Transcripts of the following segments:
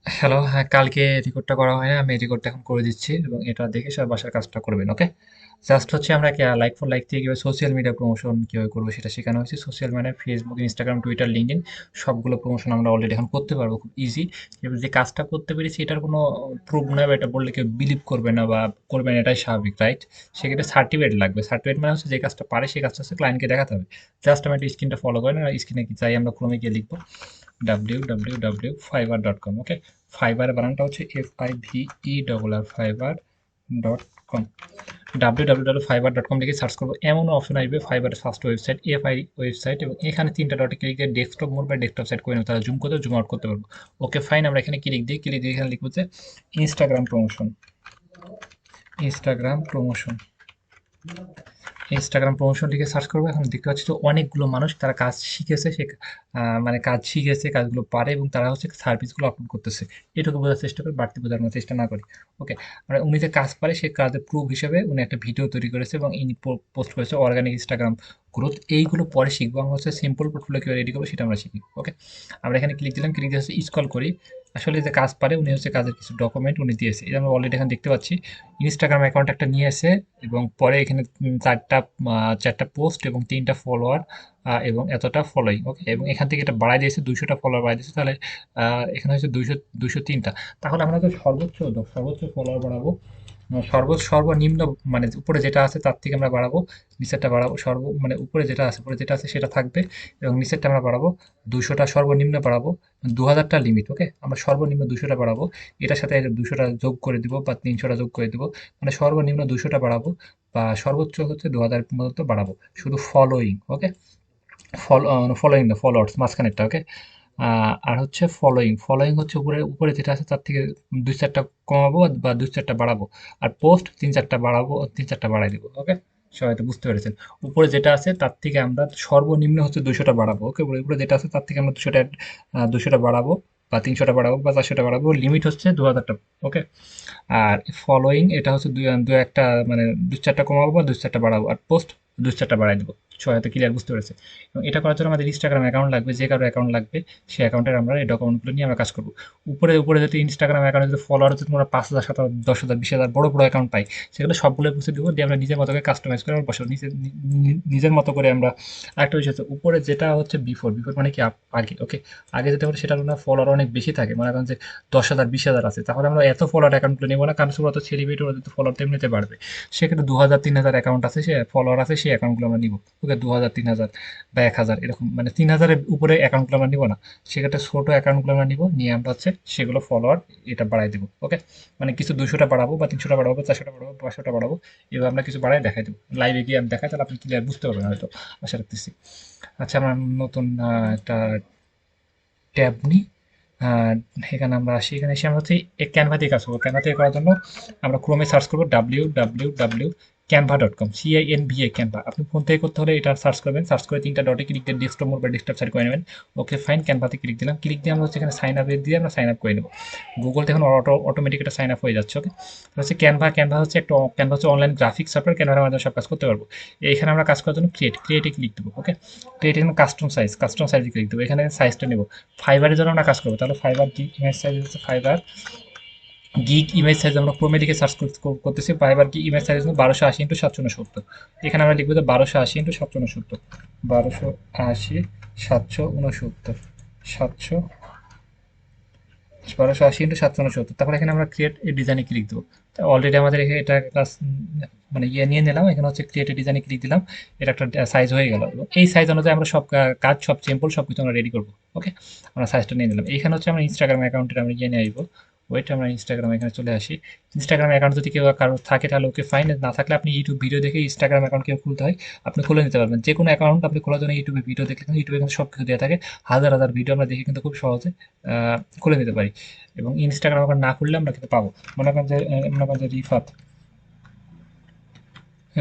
Hello, হ্যাঁ, কালকে রেকর্ডটা করা হয় না। আমি রেকর্ডটা এখন করে দিচ্ছি এবং এটা দেখে সবাই বাসার কাজটা করবেন, ওকে? জাস্ট হচ্ছে আমরা লাইক ফর লাইক থেকে কীভাবে সোশ্যাল মিডিয়া প্রমোশন কীভাবে করবো সেটা শেখানো হয়েছে। সোশ্যাল মানে ফেসবুক, ইনস্টাগ্রাম, টুইটার, লিঙ্কডইন সবগুলো প্রমোশন আমরা অলরেডি এখন করতে পারবো খুব ইজি। এবার যে কাজটা করতে পেরেছি এটার কোনো প্রুফ না বা এটা বললে কেউ বিলিভ করবে না বা করবে না, এটাই স্বাভাবিক, রাইট? সেক্ষেত্রে সার্টিফিকেট লাগবে। সার্টিফিকেট মানে হচ্ছে যে কাজটা পারে সেই কাজটা হচ্ছে ক্লায়েন্টকে দেখাতে হবে। জাস্ট আমি একটা স্ক্রিনটা ফলো করেন আর স্ক্রিনে কি চাই আমরা ক্রমে গিয়ে লিখবো www.fiverr.com, ওকে? ফাইবার বানানটা হচ্ছে FIVERR fiverr.com। www.fiverr.com লিখে সার্চ করবো, এমন অপশন আসবে ফাইবারের ফার্স্ট ওয়েবসাইট এফআই ওয়েবসাইট, এবং এখানে তিনটা ডটে ক্লিক দিয়ে ডেস্কটপ মোড বা ডেস্কটপ সাইট করে নেবো, তারা জুম করতে জুম আউট করতে পারবো। ওকে ফাইন, আমরা এখানে ক্লিক দিয়ে এখানে লিখবো যে Instagram promotion. Instagram promotion Instagram promotion লিখে সার্চ করবো। এখন দেখতে পাচ্ছি যে অনেকগুলো মানুষ তারা কাজ শিখেছে, সে মানে কাজ শিখেছে, কাজগুলো পারে এবং তারা হচ্ছে সার্ভিসগুলো আপলোড করতেছে। এটুকু বোঝার চেষ্টা করি, বাড়তি বোঝানোর চেষ্টা না করি। ওকে, মানে উনি যে কাজ পারে সে কাজের প্রুফ হিসেবে উনি একটা ভিডিও তৈরি করেছে এবং ইনি পোস্ট করেছে অর্গানিক ইনস্টাগ্রাম গ্রোথ। এইগুলো পরে শিখবো আমরা, হচ্ছে সিম্পল পোর্টফোলিও কীভাবে রেডি করবো সেটা আমরা শিখি। ওকে, আমরা এখানে ক্লিক দিলাম, ক্লিক দিয়ে হচ্ছে স্ক্রল করি। আসলে যে কাজ পারে উনি হচ্ছে কাজের কিছু ডকুমেন্ট উনি দিয়েছে, এটা আমরা অলরেডি এখানে দেখতে পাচ্ছি। ইনস্টাগ্রাম অ্যাকাউন্ট একটা নিয়ে এসে এবং পরে এখানে চারটা পোস্ট এবং তিনটা ফলোয়ার এবং এতটা ফলোইং, ওকে? এবং এখান থেকে এটা বাড়াই দিয়েছে, 200টা ফলোয়ার বাড়াই দিয়েছে, তাহলে এখানে হচ্ছে 203টা। তাহলে আমরা তো সর্বোচ্চ ফলোয়ার বাড়াবো। সর্বনিম্ন মানে উপরে যেটা আছে তার থেকে আমরা বাড়াবো, নিচেরটা বাড়াবো। মানে উপরে যেটা আছে সেটা থাকবে এবং নিচেরটা আমরা বাড়াবো। 200টা সর্বনিম্ন বাড়াবো, 2000টা লিমিট, ওকে? আমরা সর্বনিম্ন 200টা বাড়াবো। এটার সাথে 200টা যোগ করে দিব বা 300টা যোগ করে দিব, মানে সর্বনিম্ন 200টা বাড়াবো বা সর্বোচ্চ হচ্ছে 2000 পর্যন্ত বাড়াবো। শুধু ফলোইং, ওকে? ফলোইং না, ফলোয়ার্স মাঝখানেরটা, ওকে? আর হচ্ছে ফলোইং হচ্ছে উপরে উপরে যেটা আছে তার থেকে 2-4টা কমাবো বা 2-4টা বাড়াবো। আর পোস্ট 3-4টা বাড়াবো, 3-4টা বাড়াই দিব, ওকে? সবাই তো বুঝতে পেরেছেন। উপরে যেটা আছে তার থেকে আমরা সর্বনিম্ন হচ্ছে 200টা বাড়াবো, ওকে? উপরে যেটা আছে তার থেকে আমরা 200টা বাড়াবো বা 300টা বাড়াবো বা 400টা বাড়াবো। লিমিট হচ্ছে 2000টা, ওকে? আর ফলোইং এটা হচ্ছে দু একটা মানে 2-4টা কমাবো বা 2-4টা বাড়াবো। আর পোস্ট 2-4টা বাড়াই দেবো। সবাই হয়তো ক্লিয়ার বুঝতে পেরেছে। এবং এটা করার জন্য আমাদের ইনস্টাগ্রাম অ্যাকাউন্ট লাগবে, যে কারো অ্যাকাউন্ট লাগবে। সেই অ্যাকাউন্টের আমরা এই ডকুমেন্টগুলো নিয়ে আমরা কাজ করবো। উপরে যদি ইনস্টাগ্রাম অ্যাকাউন্টে যদি ফলোয়ার হচ্ছে তোমরা 5,000, 7,000, 10,000, 20,000 বড় বড় অ্যাকাউন্ট পাই, সেগুলো সবগুলো বুঝে দেবো দিয়ে আমরা নিজের মতো করে কাস্টমাইজ করে আমরা বসাবো নিজের মতো করে আমরা। আরেকটা বিষয় হচ্ছে উপরে যেটা হচ্ছে বিফোর মানে কি আগে, ওকে? আগে যেটা হলো সেটার না ফলোয়ার অনেক বেশি থাকে, মনে করেন যে 10,000, 20,000 আছে, তাহলে আমরা এত ফলোয়ার অ্যাকাউন্টগুলো নেবো না, কারণ ওরা তো সেলিব্রিটি, ওরা তো ফলোয়ার তেমনিতে বাড়বে। সেক্ষেত্রে 2,000, 3,000 অ্যাকাউন্ট আছে, সে ফলোয়ার আছে, সেই অ্যাকাউন্টগুলো আমরা নিবো। ওকে, 2,000, 3,000 বা 1,000 এরকম, মানে 3,000-এর উপরে অ্যাকাউন্টগুলো আমরা নিবো না। সেক্ষেত্রে ছোট অ্যাকাউন্টগুলো আমরা নিবো, নিয়ে আমরা হচ্ছে সেগুলো ফলোয়ার এটা বাড়াই দেবো, ওকে? মানে কিছু 200টা বাড়াবো বা 300টা বাড়াবো বা 400টা বাড়াবো, 500টা বাড়াবো। এবার আমরা কিছু বাড়াই দেখাই দেবো, লাইভে গিয়ে আমি দেখাই, তাহলে আপনি ক্লিয়ার বুঝতে পারবেন হয়তো, আশা রাখতেছি। আচ্ছা, আমরা নতুন একটা ট্যাব নিই। আর এখানে আমরা আসি, এখানে এসে আমরা হচ্ছে ক্যানভা দিয়ে কাজ করবো। ক্যানভা থেকে করার জন্য আমরা ক্রোমে সার্চ করবো www.canva.com, ক্যানভা। আপনি ফোন থেকে করতে হলে এটা সার্চ করবেন, সার্চ করে তিনটা ডটে ক্লিক দিয়ে ডেস্কটপ মোড বা ডেস্কটপ সাইড করে নেবেন। ওকে ফাইন, ক্যানভাতে ক্লিক দিলাম, ক্লিক দিয়ে আমরা হচ্ছে এখানে সাইন আপে দিয়ে আমরা সাইন আপ করে নেবো। গুগল থেকে এখন অটোমেটিক এটা সাইন আপ হয়ে যাচ্ছে, ওকে? হচ্ছে ক্যানভা হচ্ছে অনলাইন গ্রাফিক্স সফটওয়্যার, ক্যানভার মাধ্যমে সব কাজ করতে পারবো। এইখানে আমরা কাজ করার জন্য ক্রিয়েটে ক্লিক দেবো, ওকে? ক্রিয়েট এখানে কাস্টম সাইজে ক্লিক দেবো, এখানে সাইজটা নেবো। ফাইবারের জন্য আমরা কাজ করবো, তাহলে ফাইবার গিগ ইমেজ সাইজ হচ্ছে ফাইবার গিগ ইমেজ সাইজ, আমরা ক্রোমে লিখে সার্চ করতেছি। ফাইবার গিগ ইমেজ সাইজ হচ্ছে 1280x769। এখানে আমরা লিখবো যে 1280x769, 1280x769, 1280x769। তারপরে এখানে আমরা ক্রিয়েট এ ডিজাইনে ক্লিক দেবো। অলরেডি আমাদের এখানে এটা ক্লাস মানে ইয়ে নিয়ে নিলাম, এখানে হচ্ছে ক্রিয়েট এ ডিজাইনে ক্লিক দিলাম। এটা একটা সাইজ হয়ে গেল এবং এই সাইজ অনুযায়ী আমরা সব কাজ, সব সিম্পল সব কিছু আমরা রেডি করবো, ওকে? আমরা সাইজটা নিয়ে নিলাম। এখানে হচ্ছে আমরা ইনস্টাগ্রাম অ্যাকাউন্টের আমরা ইয়ে নিয়ে আসবো। ওইটা আমরা ইনস্টাগ্রাম এখানে চলে আসি। ইনস্টাগ্রাম অ্যাকাউন্ট যদি কেউ কারো থাকে তাহলে ওকে ফাইন, না থাকলে আপনি ইউটিউব ভিডিও দেখে ইনস্টাগ্রাম অ্যাকাউন্ট কেউ খুলতে হয় আপনি খুলে নিতে পারবেন। যে কোনো অ্যাকাউন্ট আপনি খোলার জন্য ইউটিউবে ভিডিও দেখলে কিন্তু ইউটিউবে কিন্তু সব কিছু দেওয়া থাকে। হাজার হাজার ভিডিও আমরা দেখে কিন্তু খুব সহজে খুলে নিতে পারি। এবং ইনস্টাগ্রাম অ্যাকাউন্ট না খুললে আমরা কিন্তু পাবো। মনে করেন যে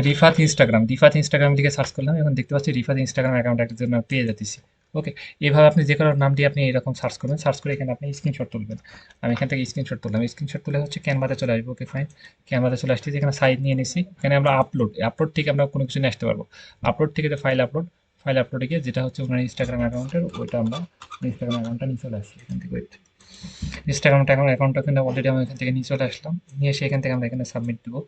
রিফাত ইনস্টাগ্রাম লিখে সার্চ করলাম, এখন দেখতে পাচ্ছি রিফাত ইনস্টাগ্রাম অ্যাকাউন্ট একটা জন্য পেয়ে যাচ্ছি, ওকে? এভাবে আপনি যে কারোর নাম দিয়ে আপনি এরকম সার্চ করবেন, সার্চ করে এখানে আপনি স্ক্রিনশট তুলবেন। আমি এখান থেকে স্ক্রিনশট তুললাম, স্ক্রিনশট তুলে হচ্ছে ক্যানভাতে চলে আসবো, ওকে ফাইন। ক্যানভাতে চলে আসছি, এখানে সাইজ নিয়ে নিছি, এখানে আমরা আপলোড থেকে আমরা কোনো কিছু নিয়ে আসতে পারবো। আপলোড থেকে যে ফাইল আপলোডে গিয়ে যেটা হচ্ছে ওনার ইনস্টাগ্রাম অ্যাকাউন্টের ওইটা আমরা ইনস্টাগ্রাম অ্যাকাউন্টটা নিয়ে চলে আসছি এখান থেকে। ইনস্টাগ্রাম অ্যাকাউন্টটা কিন্তু অলরেডি আমি এখান থেকে নিয়ে চলে আসলাম, নিয়ে এসে এখান থেকে আমরা এখানে সাবমিট দেবো।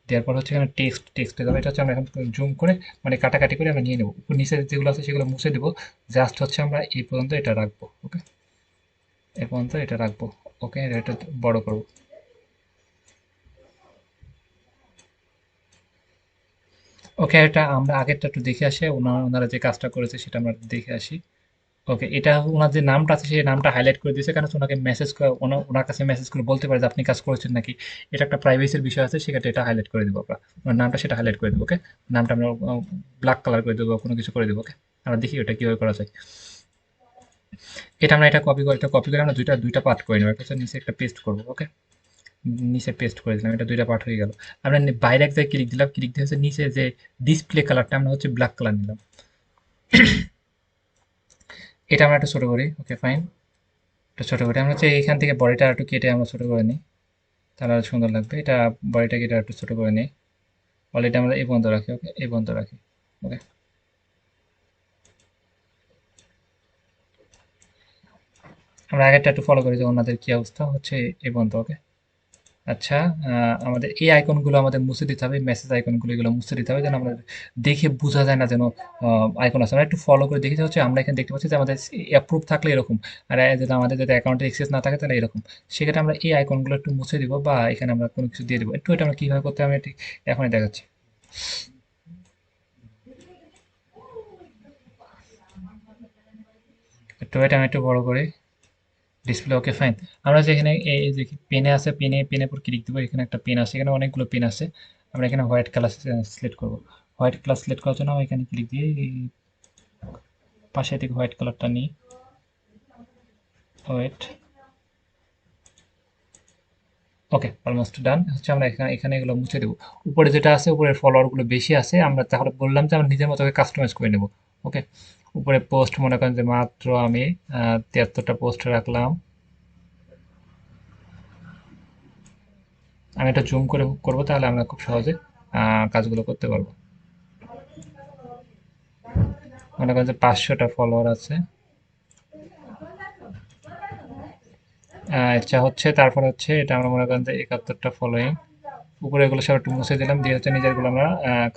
দেওয়ার পর হচ্ছে এখানে টেক্সটে যাবে, এটা হচ্ছে আমরা এখন জুম করে মানে কাটাকাটি করে আমরা নিয়ে নেবো। উপর নিচে যেগুলো আছে সেগুলো মুছে দেবো, জাস্ট হচ্ছে আমরা এই পর্যন্ত এটা রাখবো। ওকে, এই পর্যন্ত এটা রাখবো। ওকে, এটা বড় করবো। ওকে, এটা আমরা আগেরটা একটু দেখে আসি, ওনারা যে কাজটা করেছে সেটা আমরা দেখে আসি। ওকে, এটা ওনার যে নামটা আছে সেই নামটা হাইলাইট করে দিয়েছে, কারণ হচ্ছে ওনাকে মেসেজ করে ওনার কাছে মেসেজ করে বলতে পারে যে আপনি কাজ করেছেন নাকি। এটা একটা প্রাইভেসির বিষয় আছে, সেক্ষেত্রে এটা হাইলাইট করে দেবো আমরা। ওনার নামটা সেটা হাইলাইট করে দেবো। ওকে, নামটা আমরা ব্ল্যাক কালার করে দেবো, কোনো কিছু করে দেবো। ওকে, আমরা দেখি ওটা কীভাবে করা যায়। এটা আমরা এটা কপি করে আমরা দুইটা দুইটা পার্ট করে নেবো। একটা হচ্ছে নিচে একটা পেস্ট করবো। ওকে, নিচে পেস্ট করে দিলাম, এটা দুইটা পার্ট হয়ে গেল। আমরা বাইরে এক জায়গায় ক্লিক দিলাম, ক্লিক দিয়ে হচ্ছে নিচে যে ডিসপ্লে কালারটা আমরা হচ্ছে ব্ল্যাক কালার নিলাম। এটা আমরা একটু ছোটো করি। ওকে ফাইন, একটু ছোটো করি আমরা হচ্ছে এইখান থেকে বডিটা একটু কেটে আমরা ছোটো করে নিই, তাহলে আরো সুন্দর লাগবে। এটা বডিটা কেটে একটু ছোটো করে নিই। অলরেডি আমরা এই পর্যন্ত রাখি। ওকে, এই পর্যন্ত রাখি। ওকে, আমরা আগেরটা একটু ফলো করি যে ওনাদের কি অবস্থা হচ্ছে এই পর্যন্ত। ওকে, আচ্ছা, আমাদের এই আইকনগুলো আমাদের মুছে দিতে হবে, মেসেজ আইকনগুলো এগুলো মুছে দিতে হবে, যেন আমরা দেখে বোঝা যায় না যেন আইকন আছে। আমরা একটু ফলো করে দেখি হচ্ছে আমরা এখানে দেখতে পাচ্ছি যে আমাদের অ্যাপ্রুভ থাকলে এরকম, আর যদি আমাদের যদি অ্যাকাউন্টে অ্যাক্সেস না থাকে তাহলে এরকম। সেক্ষেত্রে আমরা এই আইকনগুলো একটু মুছে দিব বা এখানে আমরা কোনো কিছু দিয়ে দেবো। একটু এটা আমরা কীভাবে করতে হবে আমি ঠিক এখনই দেখাচ্ছি। একটু এটা আমি একটু বড় করি ডিসপ্লে। ওকে ফাইন, আমরা যেখানে এই যে পেনে আছে, পেনের উপর ক্লিক দেবো, এখানে একটা পেন আছে, এখানে অনেকগুলো পেন আছে। আমরা এখানে হোয়াইট কালার সিলেক্ট করবো। হোয়াইট কালার সিলেক্ট করার জন্য আমরা এখানে ক্লিক দিয়ে এই পাশে থেকে হোয়াইট কালারটা নিই। হোয়াইট, ওকে অলমোস্ট ডান। হচ্ছে আমরা এখানে এখানে এগুলো মুছে দেবো। উপরে যেটা আছে, উপরে ফলোয়ারগুলো বেশি আছে, আমরা তাহলে বললাম যে আমরা নিজের মতো করে কাস্টমাইজ করে নেব। ওকে, উপরে পোস্ট মনে করেন যে মাত্র আমি 73টা পোস্ট রাখলাম। আমি এটা জুম করে করবো, তাহলে আমরা খুব সহজে কাজগুলো করতে পারবো। মনে করেন যে 500টা ফলোয়ার আছে, ইচ্ছা হচ্ছে, তারপর হচ্ছে এটা আমরা মনে করেন যে 71টা ফলোয়িং। উপরে এগুলো সব একটু মুছে দিলাম, দিয়ে হচ্ছে নিজেরগুলো আমরা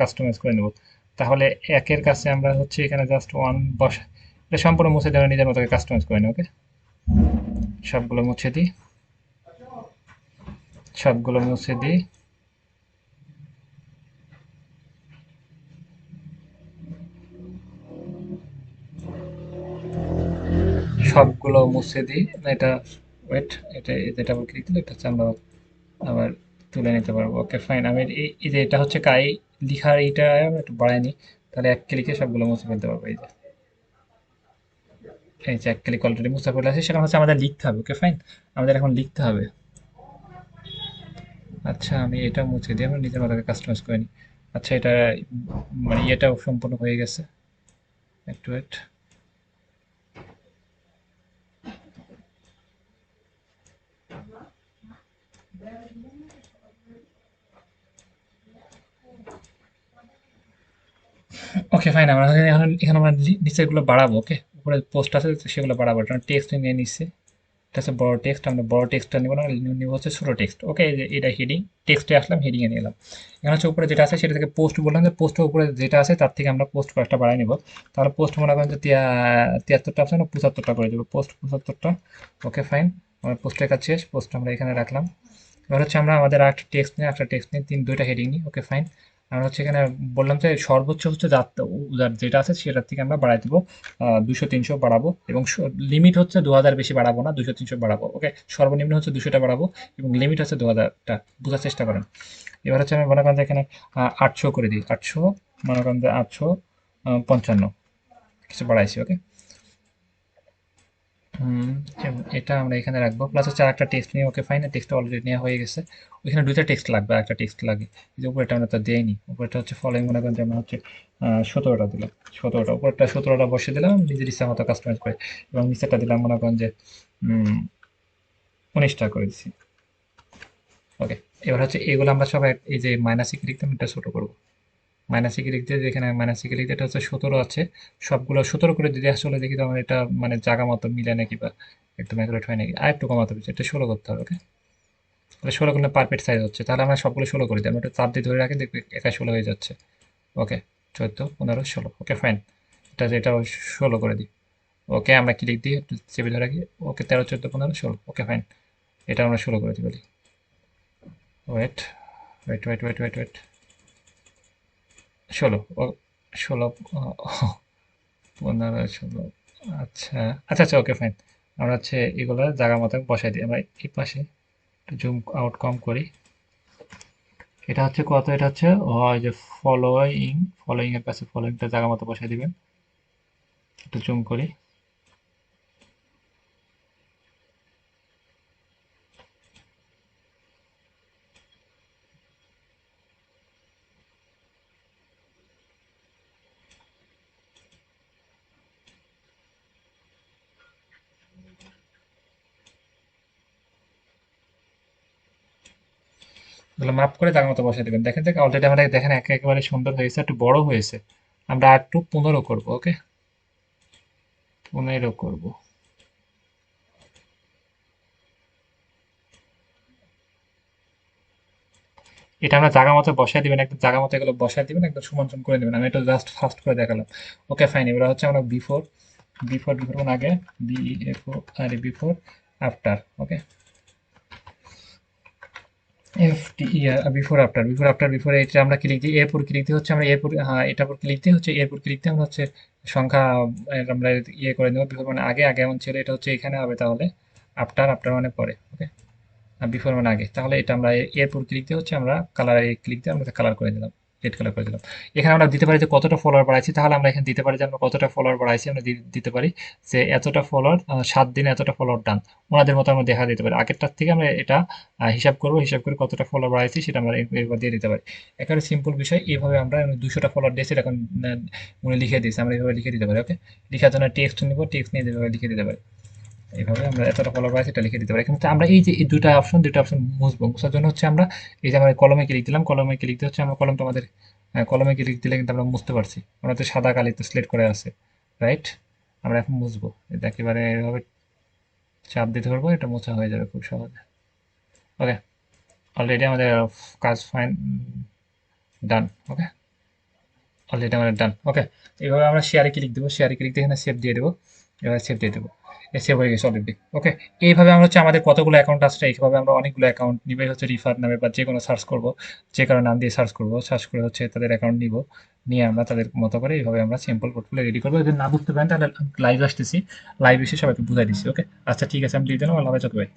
কাস্টমাইজ করে নেব। তাহলে একের কাছে আমরা হচ্ছে এখানে জাস্ট ওয়ান বসা, এটা সম্পূর্ণ মুছে দেওয়া, নিজের মতো কাস্টমাইজ করে নেব। ওকে, সবগুলো মুছে দিই, সবগুলো মুছে দিই। সবগুলো মুছে দিই না, এটা ওয়েট, এটা যেটা আবার ক্লিক দিলে এটা হচ্ছে আমরা আবার তুলে নিতে পারবো। ওকে ফাইন, আমি এই যে এটা হচ্ছে কাই লিখার এইটা আমি একটু বাড়াই নিই, তাহলে এক ক্লিকে সবগুলো মুছে ফেলতে পারবো। এই যে এই যে এক ক্লিক অলরেডি মুছে ফেলে আছে, সেখানে হচ্ছে আমাদের লিখতে হবে। ওকে ফাইন, আমাদের এখন লিখতে হবে। আচ্ছা, আমি এটা মুছে দিয়ে আমরা নিজের মতো কাস্টমাইজ করে নিই। আচ্ছা, এটা মানে এটাও সম্পূর্ণ হয়ে গেছে। একটু ওয়েট। ওকে ফাইন, আমরা এখন এখানে আমরা নিচের গুলো বাড়াবো। ওকে, উপরে পোস্ট আছে সেগুলো বাড়াবো। টেক্সট নিয়ে নিচ্ছে, এটা হচ্ছে বড় টেক্সট, আমরা বড় টেক্সটটা নিব না, নিব হচ্ছে ছোট টেক্সট। ওকে, এটা হেডিং, টেক্সটে আসলাম, হেডিংয়ে নিলাম। এখানে হচ্ছে উপরে যেটা আছে সেটা থেকে পোস্ট বললাম, যে পোস্টের উপরে যেটা আছে তার থেকে আমরা পোস্ট কয়েকটা বাড়াই নিব। তাহলে পোস্ট মনে করেন যে 73টা আছে না, 75টা করে দেবো, পোস্ট 75টা। ওকে ফাইন, আমার পোস্টের কাজ শেষ, পোস্ট আমরা এখানে রাখলাম। এবার হচ্ছে আমরা আমাদের একটা টেক্সট নিয়ে দুইটা হেডিং নিই। ওকে ফাইন, আমরা হচ্ছে এখানে বললাম যে সর্বোচ্চ হচ্ছে যেটা আছে সেটার থেকে আমরা বাড়াই দেবো 200-300 বাড়াবো, এবং লিমিট হচ্ছে 2000, বেশি বাড়াবো না, 200-300 বাড়াবো। ওকে, সর্বনিম্ন হচ্ছে 200টা বাড়াবো এবং লিমিট হচ্ছে 2000টা, বোঝার চেষ্টা করেন। এবার হচ্ছে আমি মনে করেন যে এখানে 800 করে দিই, 800, মনে করেন যে 855 কিছু বাড়াইছি। ওকে, হুম, এটা আমরা এখানে রাখবো, প্লাস হচ্ছে আরেকটা টেক্সট নিয়ে। ওকে ফাইন, টেক্সট অলরেডি নেওয়া হয়ে গেছে। ওইখানে দুইটা টেক্সট লাগবে, একটা টেক্সট লাগে। এই যে উপরেটা আমরা তো দেইনি, উপরেটা হচ্ছে ফলোইং, মনে করেন যে আমরা হচ্ছে 17টা দিলাম, 17টা, উপরেরটা 17টা বসে দিলাম নিজের ইচ্ছা মতো কাস্টমাইজ করে, এবং নিচেরটা দিলাম মনে করেন যে 19টা করে দিচ্ছি। ওকে, এবার হচ্ছে এগুলো আমরা সবাই এই যে মাইনাসে ক্লিক দিলাম, এটা ছোট করবো। মাইনাসে ক্লিক দিয়ে যেখানে মাইনাসে ক্লিক দিয়ে এটা হচ্ছে 17 আছে, সবগুলো 17 করে যদি আসলে দেখি তো আমার এটা মানে জায়গা মতো মিলে নাকি বা একদম অ্যাকুরেট হয় নাকি, আর একটু কমাতে হবে, এটা 16 করতে হবে। ওকে, তাহলে 16 করলে পারফেক্ট সাইজ হচ্ছে, তাহলে আমরা সবগুলো 16 করে দিই, আমরা একটা চাপ দিয়ে ধরে রাখি, দেখবি একা 16 হয়ে যাচ্ছে। ওকে, 14 15 16, ওকে ফাইন, এটা 16 করে দিই। ওকে, আমরা ক্লিক দিয়ে একটু চেপে ধরে রাখি। ওকে, 13 14 15 16, ওকে ফাইন, এটা আমরা 16 করে দিই বলি। Wait wait wait wait wait wait 16 ও 16 15 16, আচ্ছা আচ্ছা আচ্ছা, ওকে ফাইন। আমরা হচ্ছে এগুলো জায়গা মতো বসাই দিই, আমরা এই পাশে জুম আউট কম করি। এটা হচ্ছে কত, এটা হচ্ছে হয় যে ফলোয়িং, ফলোয়িং এর পাশে ফলোয়িংটা জায়গা মতো বসাই দিবেন, একটু জুম করি। এগুলো মাপ করে জায়গা মতো বসাই দিবেন, দেখেন দেখেন অলরেডি আমাদের দেখেন একেবারে সুন্দর হয়েছে, একটু বড় হয়েছে। আমরা আর একটু 15 করবো। ওকে, 15 করবো। এটা আমরা জায়গা মতো বসাই দিবেন, একদম জায়গা মতো এগুলো বসাই দিবেন, একদম সমান সমান করে দিবেন। আমি এটা জাস্ট ফাস্ট করে দেখালাম। ওকে ফাইন, এবার হচ্ছে আমরা বিফোর, বিফোর মানে আগে, B F O R before after. Okay, F T before after, before after, before এটা আমরা ক্লিক দিই, এরপর ক্লিক দিয়ে হচ্ছে আমরা এরপর, হ্যাঁ এটার উপর ক্লিক দিয়ে হচ্ছে এরপর ক্লিক দিয়ে আমরা হচ্ছে সংখ্যা আমরা করে নেবো। বিফোর মানে আগে, আগে এমন ছিল, এটা হচ্ছে এখানে হবে তাহলে আফটার, আফটার মানে পরে। ওকে, বিফোর মানে আগে, তাহলে এটা আমরা এরপর ক্লিক দিয়ে হচ্ছে আমরা কালার ক্লিক দিয়ে আমরা কালার করে দিলাম, রেড কালার করে দিলাম। এখানে আমরা দিতে পারি যে কতটা ফলোয়ার বাড়াইছি, তাহলে আমরা এখানে দিতে পারি যে আমরা কতটা ফলোয়ার বাড়াইছি, আমরা দিতে পারি যে এতটা ফলোয়ার 7 দিনে এতটা ফলোয়ার ডান, ওনাদের মতো আমরা দেখা দিতে পারি। আগেরটার থেকে আমরা এটা হিসাব করবো, হিসাব করে কতটা ফলোয়ার বাড়াইছি সেটা আমরা এবার দিয়ে দিতে পারি। একেবারে সিম্পল বিষয়, এইভাবে আমরা 200টা ফলোয়ার দিয়েছি, এখন উনি লিখে দিয়েছি, আমরা এইভাবে লিখে দিতে পারি। ওকে, লিখার জন্য টেক্সট নিব, টেক্সট নিয়ে যেভাবে লিখে দিতে পারি, এইভাবে আমরা এতটা ফলোয়ার আছে এটা লিখে দিতে পারি। কিন্তু আমরা এই যে এই দুটো অপশন মুছবো, মুছার জন্য হচ্ছে আমরা এই যে আমরা কলমে ক্লিক দিলাম, কলমে ক্লিক দিয়ে হচ্ছে আমরা কলমটা আমাদের কলমে ক্লিক দিলে কিন্তু আমরা মুছতে পারছি, আমরা তো সাদা কালিতে সিলেক্ট করে আছে, রাইট। আমরা এখন মুছবো, এটা একেবারে এভাবে চাপ দিতে পারবো, এটা মোছা হয়ে যাবে খুব সহজে। ওকে, অলরেডি আমাদের কাজ ফাইন, ডান। ওকে, অলরেডি আমাদের ডান। ওকে, এইভাবে আমরা শেয়ারে ক্লিক দেবো, শেয়ারে ক্লিক দিয়ে এখানে সেভ দিয়ে দেবো, এবার সেভ দিয়ে দেবো, সেভ হয়ে গেছে অলরেডি। ওকে, এইভাবে আমরা হচ্ছে আমাদের কতগুলো অ্যাকাউন্ট আছে, এইভাবে আমরা অনেকগুলো অ্যাকাউন্ট নিবে হচ্ছে রিফার নামে বা যে কোনো সার্চ করবো, যে কারো নাম দিয়ে সার্চ করবো, সার্চ করে হচ্ছে তাদের অ্যাকাউন্ট নিব, নিয়ে আমরা তাদের মতো করে এইভাবে আমরা সিম্পল পোর্টফোলিও রেডি করবো। যদি না বুঝতে পারেন তাহলে লাইভ আসতেছি, লাইভ এসে সবাইকে বুঝাই দিচ্ছি। ওকে, আচ্ছা ঠিক আছে, আমি দিয়ে দিলাম, আল্লাহ হাফেজ, ওকে ভাই।